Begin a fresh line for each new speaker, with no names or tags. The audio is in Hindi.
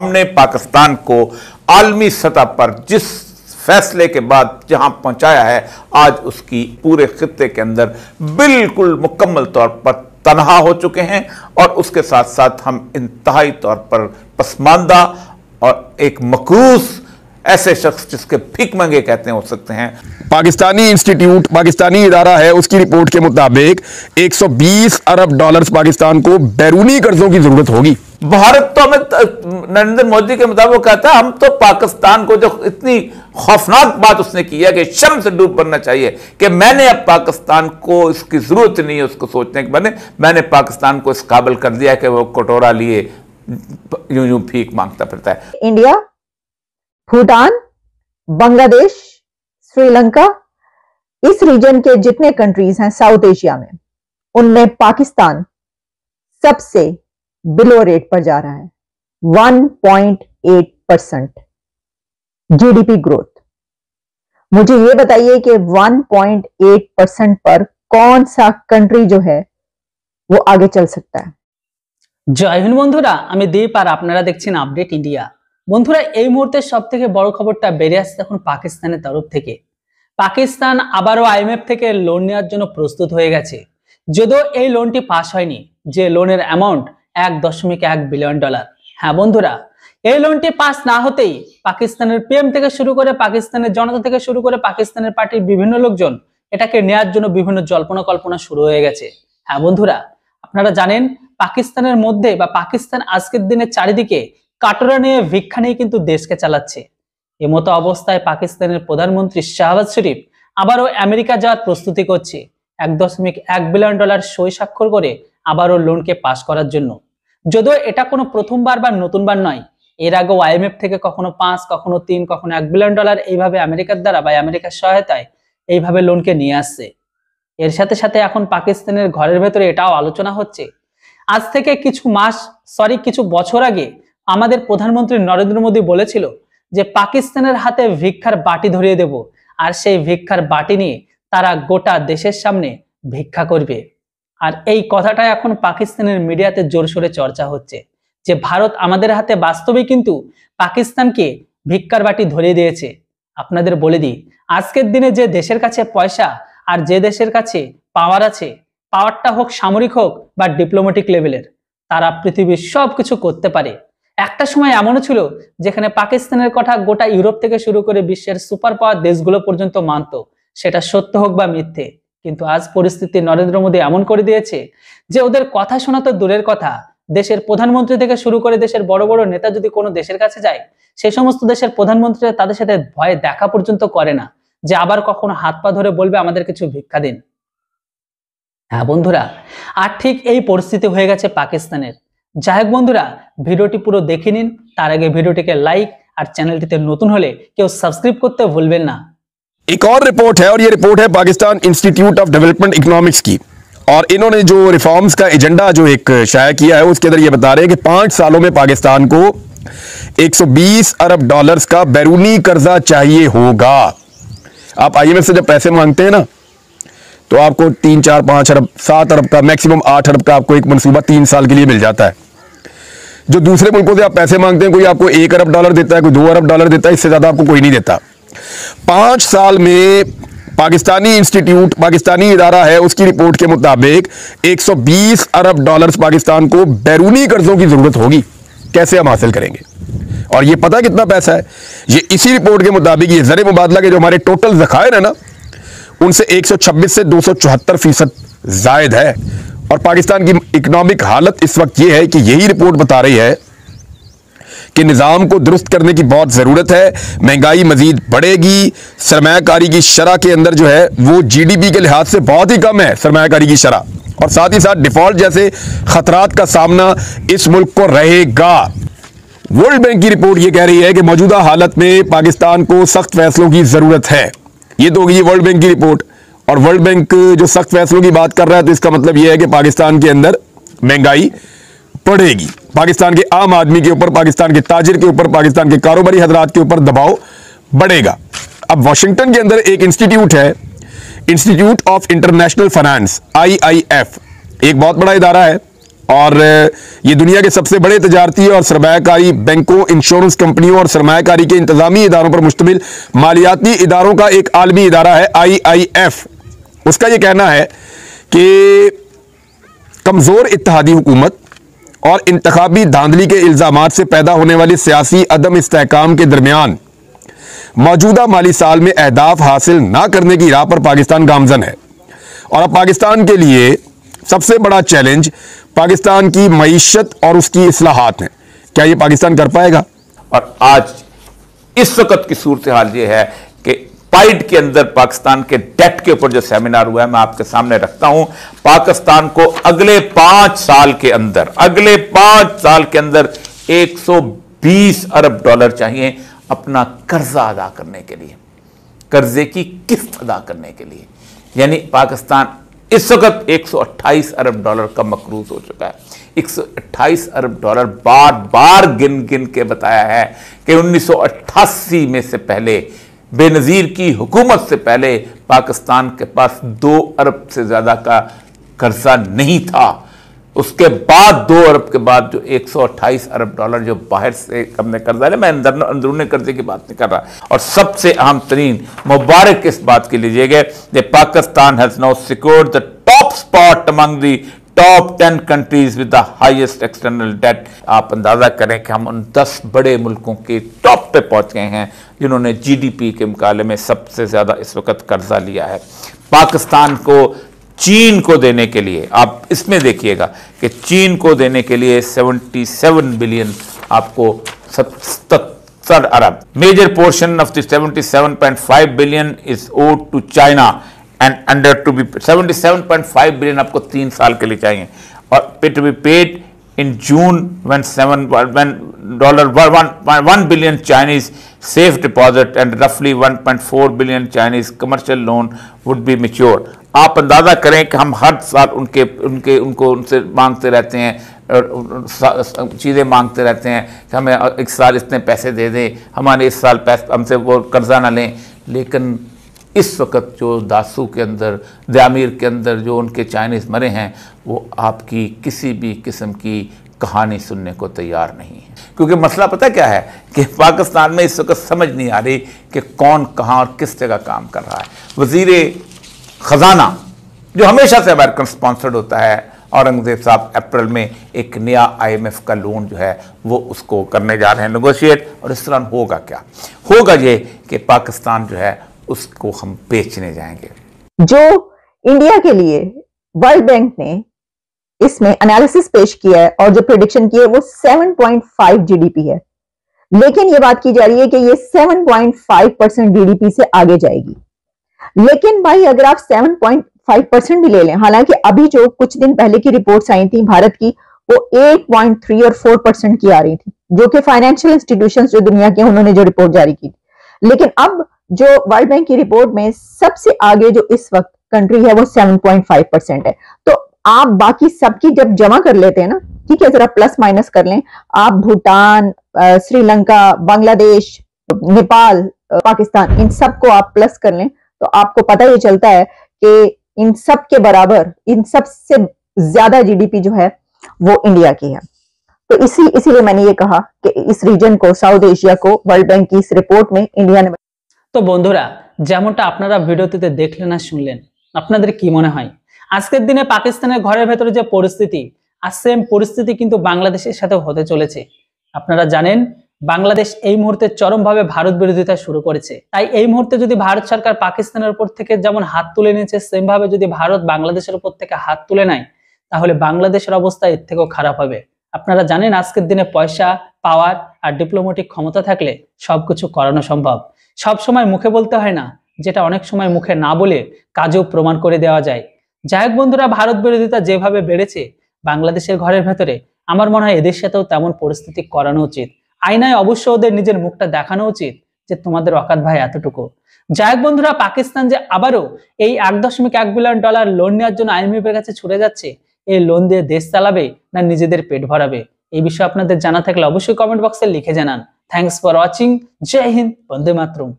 हमने पाकिस्तान को आलमी सतह पर जिस फैसले के बाद जहां पहुंचाया है, आज उसकी पूरे खित्ते के अंदर बिल्कुल मुकम्मल तौर पर तनहा हो चुके हैं और उसके साथ साथ हम इंतहाई तौर पर पसमानदा और एक मकरूस ऐसे शख्स जिसके भीख मंगे कहते हैं हो सकते हैं।
पाकिस्तानी इंस्टीट्यूट, पाकिस्तानी इदारा है, उसकी रिपोर्ट के मुताबिक 120 अरब डॉलर्स पाकिस्तान को बैरूनी कर्जों की जरूरत होगी।
भारत तो हमें नरेंद्र मोदी के मुताबिक कहता है, हम तो पाकिस्तान को जो इतनी खौफनाक बात उसने की है कि शर्म से डूब पड़ना चाहिए कि मैंने अब पाकिस्तान को इसकी जरूरत नहीं है उसको सोचने के, मैंने पाकिस्तान को इस काबिल कर दिया कि वो कटोरा लिए यूं यूं भीख मांगता फिरता है।
इंडिया, भूटान, बांग्लादेश, श्रीलंका, इस रीजन के जितने कंट्रीज हैं साउथ एशिया में, उनमें पाकिस्तान सबसे बिलो रेट पर जा रहा है। 1.8% जीडीपी ग्रोथ। मुझे यह बताइए कि 1.8% पर कौन सा कंट्री जो है वो आगे चल सकता है।
জয় হিন্দ বন্ধুরা, আমি দীপ আর আপনারা দেখছেন আপডেট ইন্ডিয়া। বন্ধুরা, এই মুহূর্তে সবথেকে বড় খবরটা বেরিয়ে আসছে এখন পাকিস্তানের তরফ থেকে। পাকিস্তান আবারও আইএমএফ থেকে লোন নেওয়ার জন্য প্রস্তুত হয়ে গেছে। যদিও এই লোনটি পাস হয়নি, যে লোনের অ্যামাউন্ট $1.1 বিলিয়ন। হ্যাঁ বন্ধুরা, এই লোনটি পাস না হতেই পাকিস্তানের পিএম থেকে শুরু করে পাকিস্তানের জনতা থেকে শুরু করে পাকিস্তানের পার্টির বিভিন্ন লোকজন এটাকে নেওয়ার জন্য বিভিন্ন জল্পনা কল্পনা শুরু হয়ে গেছে। হ্যাঁ বন্ধুরা, আপনারা জানেন পাকিস্তানের মধ্যে বা পাকিস্তান আজকের দিনে চারিদিকে কাটরা নিয়ে ভিক্ষা নিয়ে কিন্তু দেশকে চালাচ্ছে। এমতো অবস্থায় পাকিস্তানের প্রধানমন্ত্রী শাহবাজ শরীফ আবারও আমেরিকা যাওয়ার প্রস্তুতি করছে $1.1 বিলিয়ন সই স্বাক্ষর করে আবারও লোনকে পাস করার জন্য। যদিও এটা কোনো প্রথমবার বা নতুনবার নয়, এর আগেও আইএমএফ থেকে কখনো 5, কখনো 3, কখনো $1 বিলিয়ন এইভাবে আমেরিকার দ্বারা বা আমেরিকার সহায়তায় এইভাবে লোনকে নিয়ে আসছে। এর সাথে সাথে এখন পাকিস্তানের ঘরের ভেতরে এটাও আলোচনা হচ্ছে, আজ থেকে কিছু বছর আগে আমাদের প্রধানমন্ত্রী নরেন্দ্র মোদী বলেছিল যে পাকিস্তানের হাতে ভিক্ষার বাটি ধরিয়ে দেব, আর সেই ভিক্ষার বাটি নিয়ে তারা গোটা দেশের সামনে ভিক্ষা করবে। আর এই কথাটা এখন পাকিস্তানের মিডিয়াতে জোরসোরে চর্চা হচ্ছে যে ভারত আমাদের হাতে বাস্তবে কিন্তু পাকিস্তানকে ভিক্ষার বাটি ধরিয়ে দিয়েছে। আপনাদের বলে দিই, আজকের দিনে যে দেশের কাছে পয়সা আর যে দেশের কাছে পাওয়ার আছে, পাওয়ারটা হোক সামরিক হোক বা ডিপ্লোম্যাটিক লেভেলের, তারা পৃথিবীর সবকিছু করতে পারে। একটা সময় এমনও ছিল যেখানে পাকিস্তানের কথা গোটা ইউরোপ থেকে শুরু করে বিশ্বের সুপার পাওয়ার দেশগুলো পর্যন্ত মানত, সেটা সত্য হোক বা মিথ্যে। কিন্তু আজ পরিস্থিতি নরেন্দ্র মোদী এমন করে দিয়েছে যে ওদের কথা শোনা তো দূরের কথা, দেশের প্রধানমন্ত্রী থেকে শুরু করে দেশের বড় বড় নেতা যদি কোনো দেশের কাছে যায়, সেই সমস্ত দেশের প্রধানমন্ত্রীরা তাদের সাথে ভয়ে দেখা পর্যন্ত করে না যে আবার কখনো হাত পা ধরে বলবে আমাদের কিছু ভিক্ষা দিন। হ্যাঁ বন্ধুরা, আর ঠিক এই পরিস্থিতি হয়ে গেছে পাকিস্তানের। যাই হোক বন্ধুরা, ভিডিওটি পুরো দেখে নিন। তার আগে ভিডিওটিকে লাইক আর চ্যানেলটিতে নতুন হলে কেউ সাবস্ক্রাইব করতে ভুলবেন না।
एक और रिपोर्ट है और ये रिपोर्ट है Pakistan institute of development economics की, और इन्होंने जो रिफॉर्म्स का एजेंडा जो एक शाया किया है उसके अंदर ये बता रहे हैं कि 5 सालों में पाकिस्तान को 120 अरब डॉलर्स का बैरूनी कर्जा चाहिए होगा। आप आईएमएफ से जब पैसे मांगते हैं ना, तो आपको 3, 4, 5 अरब, 7 अरब का, मैक्सिमम 8 अरब का आपको एक मनसूबा 3 साल के लिए मिल जाता है। जो दूसरे मुल्कों से आप पैसे मांगते हैं, कोई आपको $1 अरब देता है, कोई $2 अरब देता है, इससे ज्यादा आपको कोई नहीं देता। 5 साल में पाकिस्तानी इंस्टीट्यूट, पाकिस्तानी इदारा है, उसकी रिपोर्ट के मुताबिक 120 अरब डॉलर्स पाकिस्तान को बैरूनी कर्जों की जरूरत होगी। कैसे हम हासिल करेंगे? और ये पता कितना पैसा है? ये इसी रिपोर्ट के मुताबिक ये ज़र मुबादला के जो हमारे टोटल ज़खायर है ना, उनसे 126 से 274% जायद है। और पाकिस्तान की इकोनॉमिक हालत इस वक्त ये है कि यही रिपोर्ट बता रही है कि निज़ाम को दुरुस्त करने की बहुत ज़रूरत है, महंगाई मज़ीद बढ़ेगी, सरमायाकारी की शरह के अंदर जो है वो जीडीपी के लिहाज से बहुत ही कम है सरमायाकारी की शरह, और साथ ही साथ डिफ़ॉल्ट जैसे ख़तरात का सामना इस मुल्क को रहेगा। वर्ल्ड बैंक की रिपोर्ट ये कह रही है कि मौजूदा हालत में पाकिस्तान को सख्त फैसलों की ज़रूरत है। ये तो होगी वर्ल्ड बैंक की रिपोर्ट, और वर्ल्ड बैंक जो सख्त फैसलों की बात कर रहा है तो इसका मतलब यह है कि पाकिस्तान के अंदर महंगाई बढ़ेगी, पाकिस्तान के आम आदमी के ऊपर, पाकिस्तान के ताजिर के ऊपर, पाकिस्तान के कारोबारी हजरात के ऊपर दबाव बढ़ेगा। अब वाशिंगटन के अंदर एक इंस्टीट्यूट है, institute of international finance, IIF, एक बहुत बड़ा इदारा है, और ये दुनिया के सबसे बड़े तजारती और सरमायाकारी बैंकों, इंश्योरेंस कंपनियों और सरमायाकारी के इंतजामी इदारों पर मुश्तमिल मालियाती इदारों का एक आलमी इदारा है IIF। उसका ये कहना है कि कमज़ोर इत्तेहादी हुकूमत और इंतखाबी धांधली के इल्ज़ामात से पैदा होने वाली सियासी अदम इस्तेहकाम के दरमियान मौजूदा माली साल में अहदाफ हासिल ना करने की राह पर पाकिस्तान गामजन है। और अब पाकिस्तान के लिए सबसे बड़ा चैलेंज पाकिस्तान की मईशत और उसकी इस्लाहात हैं। क्या ये पाकिस्तान कर पाएगा?
और आज इस वक्त की सूरत हाल ये है कि पाइड के अंदर पाकिस्तान के डेट के ऊपर जो सेमिनार हुआ है मैं आपके सामने रखता हूं। पाकिस्तान को अगले 5 साल के अंदर 120 अरब डॉलर चाहिए अपना कर्जा अदा करने के लिए, कर्जे की किस्त अदा करने के लिए। यानी पाकिस्तान इस वक्त 128 अरब डॉलर का मकरूज हो चुका है। 128 अरब डॉलर बार बार गिन गिन के बताया है कि 1988 में से पहले, बेनजीर की हुकूमत से पहले, पाकिस्तान के पास 2 अरब से ज्यादा का कर्जा नहीं था। उसके बाद 2 अरब के बाद जो 128 अरब डॉलर जो बाहर से हमने कर्जा लिया, मैं अंदरूनी कर्जे की बात नहीं कर रहा। और सबसे अहम तरीन मुबारक इस बात के लीजिएगा कि Pakistan has now secured the top spot among the top 10 countries with the highest external debt. आप अंदाजा करें कि हम उन 10 बड़े मुल्कों के टॉप पे पहुंच गए हैं जिन्होंने GDP के मुकाबले में सबसे ज्यादा इस वक्त कर्जा लिया है। पाकिस्तान को चीन को देने के लिए, आप इसमें देखिएगा कि चीन को देने के लिए 77 बिलियन, आपको 77 अरब, major portion of the 77.5 billion is owed to China and under to be 77.5 billion आपको 3 साल के लिए चाहिए। और to be paid in June when $1 billion Chinese safe deposit and roughly 1.4 billion Chinese commercial loan would be matured। आप अंदाजा करें कि हम हर साल उनसे मांगते रहते हैं, चीज़ें मांगते रहते हैं कि हमें एक साल इतने पैसे दे दें, हमारे इस साल पैसे हमसे वो कर्जा ना लें। लेकिन इस वक्त जो दासू के अंदर, दामीर के अंदर जो उनके चाइनीज़ मरे हैं, वो आपकी किसी भी किस्म की कहानी सुनने को तैयार नहीं है। क्योंकि मसला पता क्या है कि पाकिस्तान में इस वक्त समझ नहीं आ रही कि कौन कहाँ और किस जगह काम कर रहा है। वज़ीर ख़जाना जो हमेशा से अमेरिकन स्पॉन्सर्ड होता है, औरंगजेब साहब अप्रैल में एक नया IMF का लोन जो है वो उसको करने जा रहे हैं नेगोशिएट। और इस तरह होगा क्या? होगा ये कि पाकिस्तान जो है उसको हम बेचने जाएंगे।
जो इंडिया के लिए वर्ल्ड बैंक ने इसमें एनालिसिस पेश किया है और जो प्रेडिक्शन की है वो 7.5 GDP है, लेकिन ये बात की जा रही है कि ये 7.5% GDP से आगे जाएगी। लेकिन भाई अगर आप 7.5% भी ले लें, हालांकि अभी जो कुछ दिन पहले की रिपोर्ट्स आई थी भारत की वो 8.3 और 4% की आ रही थी, जो कि फाइनेंशियल इंस्टीट्यूशंस जो दुनिया के उन्होंने जो रिपोर्ट जारी की। लेकिन अब जो वर्ल्ड बैंक की रिपोर्ट में सबसे आगे जो इस वक्त कंट्री है वो 7.5% है। तो आप बाकी सबकी जब जमा कर लेते हैं ना, ठीक है, जरा प्लस माइनस कर लें, आप भूटान, श्रीलंका, बांग्लादेश, नेपाल, पाकिस्तान, इन सबको आप प्लस कर लें तो आपको पता ही चलता है कि इन सब के बराबर, इन सब से ज्यादा GDP जो है वो इंडिया की है। तो इसीलिए मैंने ये कहा कि इस रीजन को, साउथ एशिया को, वर्ल्ड बैंक की इस रिपोर्ट में इंडिया ने।
তো বন্ধুরা, যেমনটা আপনারা ভিডিওটিতে দেখলেন আর শুনলেন, আপনাদের কি মনে হয় আজকের দিনে পাকিস্তানের ঘরের ভেতরে যে পরিস্থিতি, আর সেম পরিস্থিতি কিন্তু বাংলাদেশের সাথে হতে চলেছে। আপনারা জানেন বাংলাদেশ এই মুহূর্তে চরমভাবে ভারত বিরোধিতা শুরু করেছে। তাই এই মুহূর্তে যদি ভারত সরকার পাকিস্তানের উপর থেকে যেমন হাত তুলে নিয়েছে, সেম ভাবে যদি ভারত বাংলাদেশের উপর থেকে হাত তুলে নেয়, তাহলে বাংলাদেশের অবস্থা এর থেকেও খারাপ হবে। আপনারা জানেন আজকের দিনে পয়সা, পাওয়ার আর ডিপ্লোম্যাটিক ক্ষমতা থাকলে সবকিছু করানো সম্ভব। সব সময় মুখে বলতে হয় না, যেটা অনেক সময় মুখে না বলে কাজেও প্রমাণ করে দেওয়া যায়। যাই হোক বন্ধুরা, ভারত বিরোধিতা যেভাবে বেড়েছে বাংলাদেশের ঘরের ভেতরে, আমার মনে হয় এদের সাথেও তেমন পরিস্থিতি করানো উচিত। আয়নায় অবশ্য ওদের নিজের মুখটা দেখানো উচিত যে তোমাদের অকাত ভাই এতটুকু। যাই হোক বন্ধুরা, পাকিস্তান যে আবারও এই 1.1 বিলিয়ন ডলার লোন নেওয়ার জন্য IMF এর কাছে ছুটে যাচ্ছে, এই লোন দিয়ে দেশ চালাবে না নিজেদের পেট ভরাবে, এই বিষয়ে আপনাদের জানা থাকলে অবশ্যই কমেন্ট বক্সে লিখে জানান। Thanks for watching. জয় হিন্দ, বন্দে মাতরম।